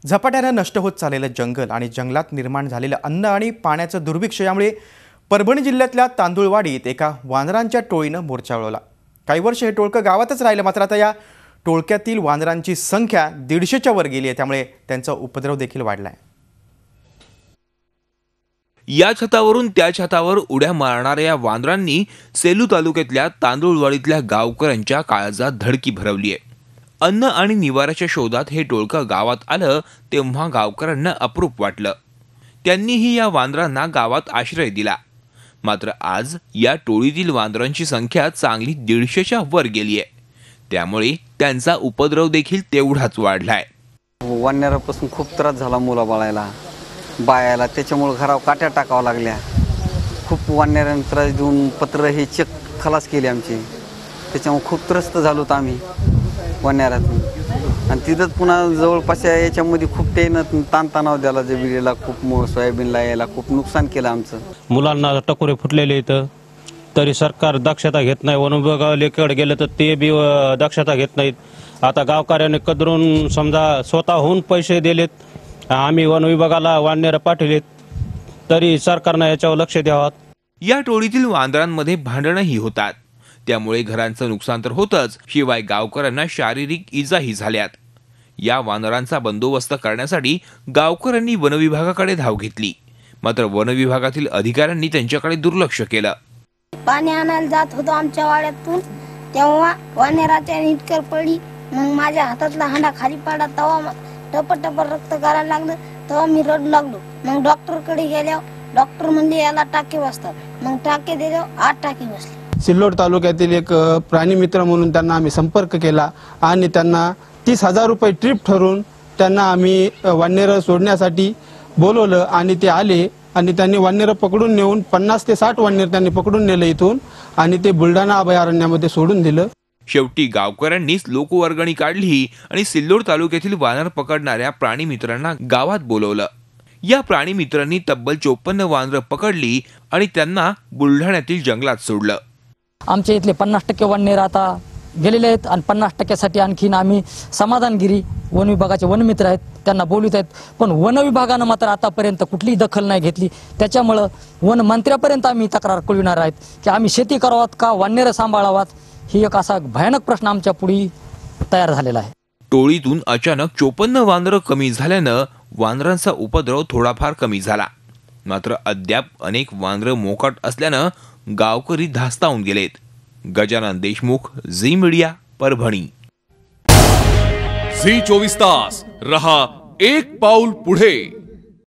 झपाट्याने नष्ट होत चाललेलं जंगल आणि जंगलात निर्माण झालेलं अन्न आणि पाण्याचं दुर्भिक्ष यामुळे परभणी जिल्ह्यातल्या तांदुळवाडीत एका वानरांच्या टोळीनं मोर्चा वळवला। काही वर्ष हे टोळकं गावातच राहिलं, मात्र आता या टोळक्यातील वानरांची संख्या 150च्या वर गेली आहे, त्यामुळे त्यांचा उपद्रव देखील वाढलाय। या छतावरून त्या छतावर उड्या मारणाऱ्या या वानरांनी सेलू तालुक्यातल्या तांदुळवाडीतल्या गावकऱ्यांच्या काळजात धडकी भरवली आहे। अन्न आणि निवाऱ्याच्या शोधात हे टोळकं गावात आलं तेव्हा गावकऱ्यांना अप्रूप वाटलं। त्यांनीही या वानरांना गावात आश्रय दिला। मात्र आज या टोळीतील वानरांची संख्या चांगली 150च्या वर गेली आहे, त्यामुळे त्यांचा उपद्रव देखील तेवढाच वाढलाय। वानरापासून खूप त्रास झाला, मुलाबाळाला बायाला, त्याच्यामुळे घरावर काट्या टाकावं लागल्या। खूप वानरांनी त्रास देऊन पत्र हे चेक खलास केले आमचे, त्याच्यामुळे खूप त्रस्त झालो आम्ही वानरातून। आणि तिथंच पुन्हा जवळपास याच्यामध्ये खूप ताणतणाव द्याला, जमिनीला खूप सोयाबीनला यायला खूप नुकसान केलं आमचं। मुलांना टकोरे फुटलेले इथं, तरी सरकार दक्षता घेत नाही। वन विभागाकडे गेलं तर ते बी दक्षता घेत नाहीत। आता गावकऱ्यांनी कदरून समजा स्वतःहून पैसे दिलेत, आम्ही वन विभागाला वानर पाठवलेत, तरी सरकारने याच्यावर लक्ष द्यावं। या टोळीतील वानरांमध्ये भांडणही होतात, त्यामुळे घरांचं नुकसान तर होतच, शिवाय गावकऱ्यांना शारीरिक इजाही झाल्यात। या वानरांचा बंदोबस्त करण्यासाठी गावकऱ्यांनी वन विभागाकडे धाव घेतली, मात्र वन विभागातील अधिकाऱ्यांनी त्यांच्याकडे दुर्लक्ष केलं। पाणी आणायला जात होतो आमच्या वाड्यातून, तेव्हा वानराच्या इटकर पडली। मग माझ्या हातातला हांडा खाली पडला, तेव्हा टप रक्त करायला लागलं, तेव्हा मी रडू लागलो। मग डॉक्टरकडे गेल्यावर डॉक्टर म्हणले याला टाके बसतात। मग टाके दिल्यावर 8 टाके बसले। सिल्लोड तालुक्यातील एक प्राणी मित्र म्हणून त्यांना आम्ही संपर्क केला आणि त्यांना 30,000 रुपये ट्रिप ठरवून त्यांना आम्ही वानर सोडण्यासाठी बोलवलं आणि ते आले आणि त्यांनी वानर पकडून नेऊन 50 ते 60 वानर त्यांनी पकडून नेलं इथून आणि ते बुलढाणा अभयारण्यामध्ये सोडून दिलं। शेवटी गावकऱ्यांनीच लोकवर्गणी काढली आणि सिल्लोड तालुक्यातील वानर पकडणाऱ्या प्राणी मित्रांना गावात बोलवलं। या प्राणी मित्रांनी तब्बल 54 वानर पकडली आणि त्यांना बुलढाण्यातील जंगलात सोडलं। आमच्या इथले 50% वानर आता गेलेले आहेत आणि 50%साठी आणखीन आम्ही समाधानगिरी वन विभागाचे वनमित्र आहेत त्यांना बोलवत आहेत, पण वन विभागानं मात्र आतापर्यंत कुठलीही दखल नाही घेतली। त्याच्यामुळे वन मंत्र्यापर्यंत आम्ही तक्रार कळविणार आहेत की आम्ही शेती करावात का वानर सांभाळावात, ही एक असा भयानक प्रश्न आमच्या पुढे तयार झालेला आहे। टोळीतून अचानक 54 वानर कमी झाल्यानं वानरांचा उपद्रव थोडाफार कमी झाला, मात्र अद्याप अनेक वानर मोकाट असल्यानं गावकरी धास्तावून गेलेत। गजानन देशमुख, झी मीडिया, परभणी। झी 24 तास रहा एक पाऊल पुढे।